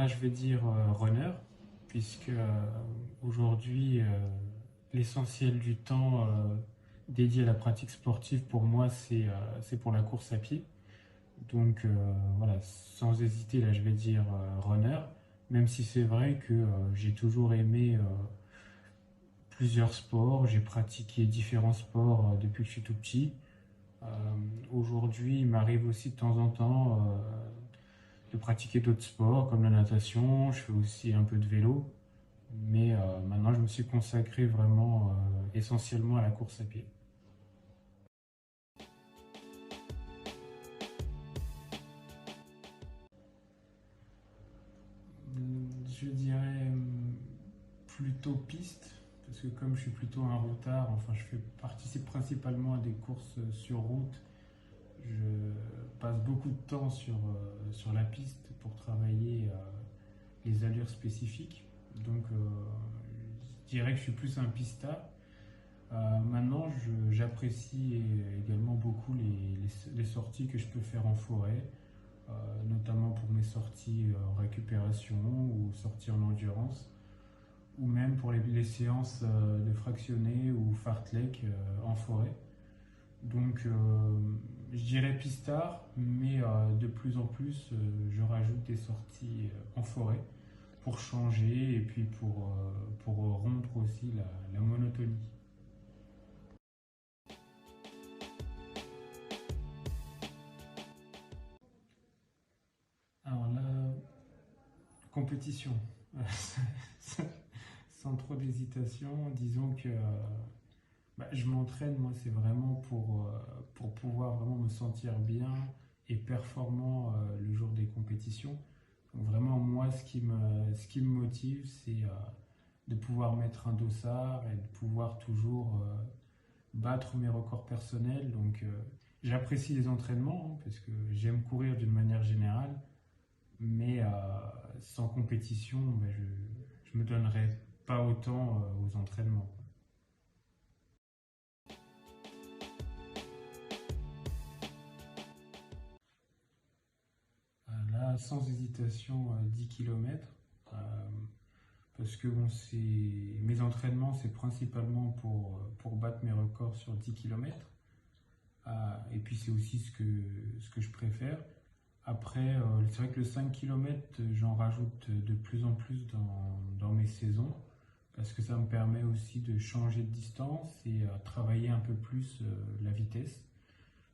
je vais dire runner, puisque aujourd'hui, l'essentiel du temps dédié à la pratique sportive, pour moi, c'est pour la course à pied. Donc voilà, sans hésiter, là, je vais dire runner, même si c'est vrai que j'ai toujours aimé plusieurs sports, j'ai pratiqué différents sports depuis que je suis tout petit. Euh, Aujourd'hui, il m'arrive aussi de temps en temps de pratiquer d'autres sports comme la natation, je fais aussi un peu de vélo, mais maintenant je me suis consacré vraiment essentiellement à la course à pied. Je dirais plutôt piste, parce que comme je suis plutôt un routard, enfin participe principalement à des courses sur route. Je passe beaucoup de temps sur la piste pour travailler les allures spécifiques. Donc je dirais que je suis plus un pistard. Maintenant, j'apprécie également beaucoup les sorties que je peux faire en forêt, notamment pour mes sorties en récupération ou sorties en endurance, ou même pour les séances de fractionné ou fartlek en forêt. Donc, je dirais pistard, mais de plus en plus, je rajoute des sorties en forêt pour changer et puis pour rompre aussi la monotonie. Alors là, compétition. Sans trop d'hésitation, disons que je m'entraîne, moi, c'est vraiment pour pouvoir vraiment me sentir bien et performant le jour des compétitions. Donc vraiment, moi, ce qui me motive, c'est de pouvoir mettre un dossard et de pouvoir toujours battre mes records personnels. Donc j'apprécie les entraînements hein, parce que j'aime courir d'une manière générale, mais sans compétition, je me donnerais pas autant aux entraînements. Là, sans hésitation, 10 km. Parce que bon, mes entraînements, c'est principalement pour battre mes records sur 10 km. Et puis c'est aussi ce que je préfère. Après, c'est vrai que le 5 km, j'en rajoute de plus en plus dans mes saisons, parce que ça me permet aussi de changer de distance et travailler un peu plus la vitesse.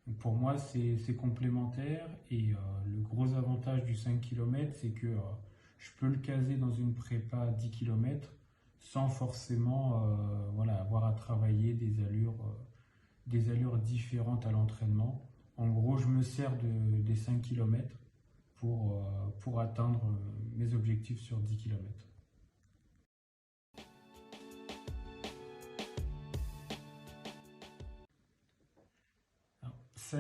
Donc pour moi, c'est complémentaire et le gros avantage du 5 km, c'est que je peux le caser dans une prépa 10 km sans forcément voilà, avoir à travailler des allures différentes à l'entraînement. En gros, je me sers des 5 km pour atteindre mes objectifs sur 10 km. Alors, ça,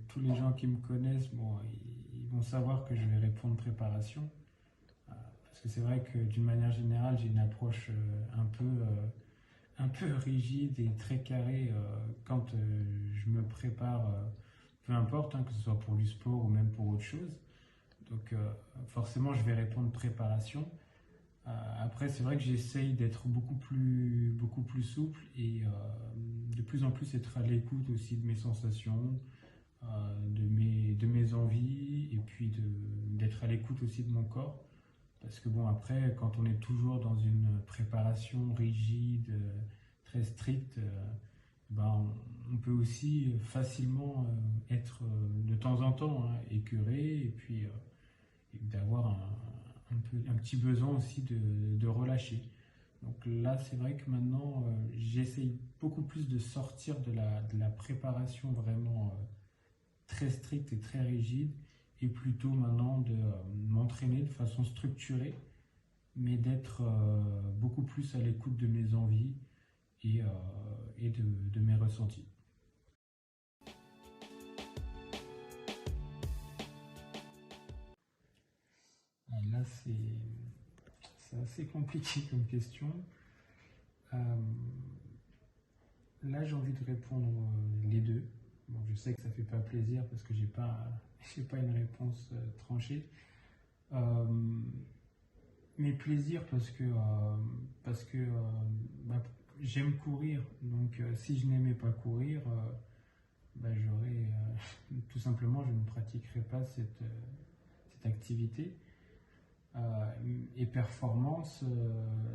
tous les gens qui me connaissent, bon, ils vont savoir que je vais répondre préparation. Parce que c'est vrai que d'une manière générale, j'ai une approche un peu rigide et très carrée quand je me prépare, peu importe, hein, que ce soit pour du sport ou même pour autre chose. Donc forcément, je vais répondre préparation. Après, c'est vrai que j'essaye d'être beaucoup plus souple et de plus en plus être à l'écoute aussi de mes sensations, de mes envies et puis d'être à l'écoute aussi de mon corps. Parce que bon, après, quand on est toujours dans une préparation rigide, très stricte, ben, on peut aussi facilement être de temps en temps hein, écœuré et puis et d'avoir un petit besoin aussi de relâcher. Donc là, c'est vrai que maintenant, j'essaye beaucoup plus de sortir de la préparation vraiment très stricte et très rigide et plutôt maintenant de m'entraîner de façon structurée mais d'être beaucoup plus à l'écoute de mes envies et, euh, et de mes ressentis. Là, c'est assez compliqué comme question. Euh, Là, j'ai envie de répondre les deux. Bon, je sais que ça fait pas plaisir parce que j'ai pas, j'ai pas une réponse tranchée. Euh, Mes plaisirs parce que bah, j'aime courir. Donc si je n'aimais pas courir, bah, tout simplement je ne pratiquerais pas cette activité. Et performance,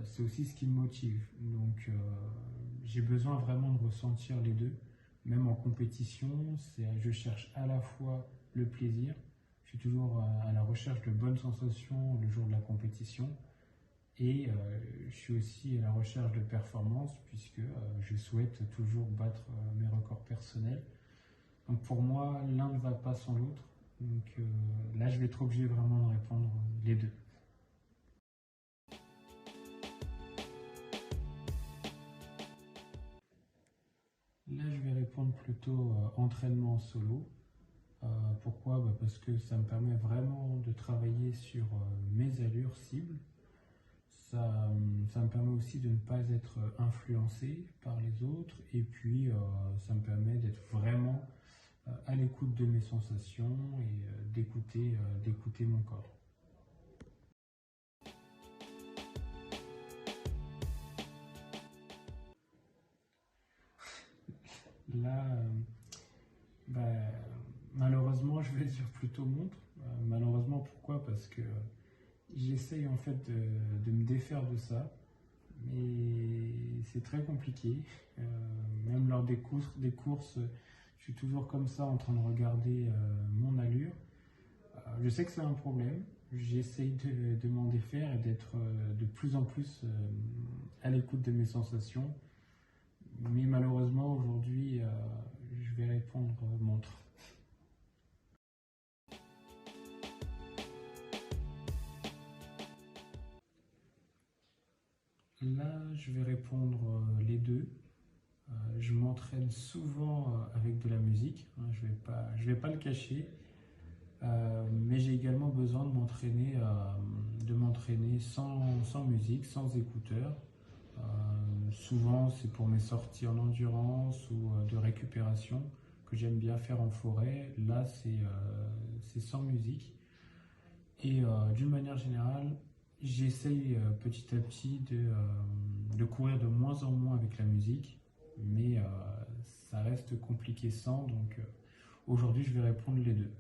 c'est aussi ce qui me motive. Donc j'ai besoin vraiment de ressentir les deux. Même en compétition, je cherche à la fois le plaisir, je suis toujours à la recherche de bonnes sensations le jour de la compétition, et je suis aussi à la recherche de performance puisque je souhaite toujours battre mes records personnels. Donc pour moi, l'un ne va pas sans l'autre. Donc là, je vais être obligé vraiment de répondre les deux. Là, je vais répondre plutôt entraînement en solo. Pourquoi? Bah, parce que ça me permet vraiment de travailler sur mes allures cibles. Ça me permet aussi de ne pas être influencé par les autres, et puis ça me permet d'être vraiment à l'écoute de mes sensations et d'écouter mon corps. Là, bah, malheureusement, je vais dire plutôt montre. Malheureusement, pourquoi? Parce que j'essaye en fait de me défaire de ça, mais c'est très compliqué. Euh, Même lors des courses, je suis toujours comme ça en train de regarder mon allure. Je sais que c'est un problème. J'essaye de m'en défaire et d'être de plus en plus à l'écoute de mes sensations. Mais malheureusement, aujourd'hui, je vais répondre montre. Là, je vais répondre les deux. Je m'entraîne souvent avec de la musique, hein, je vais pas le cacher. Mais j'ai également besoin de m'entraîner sans musique, sans écouteurs. Souvent, c'est pour mes sorties en endurance ou de récupération que j'aime bien faire en forêt. Là, c'est sans musique. Et d'une manière générale, j'essaye petit à petit de courir de moins en moins avec la musique, mais ça reste compliqué sans. Donc aujourd'hui, je vais répondre les deux.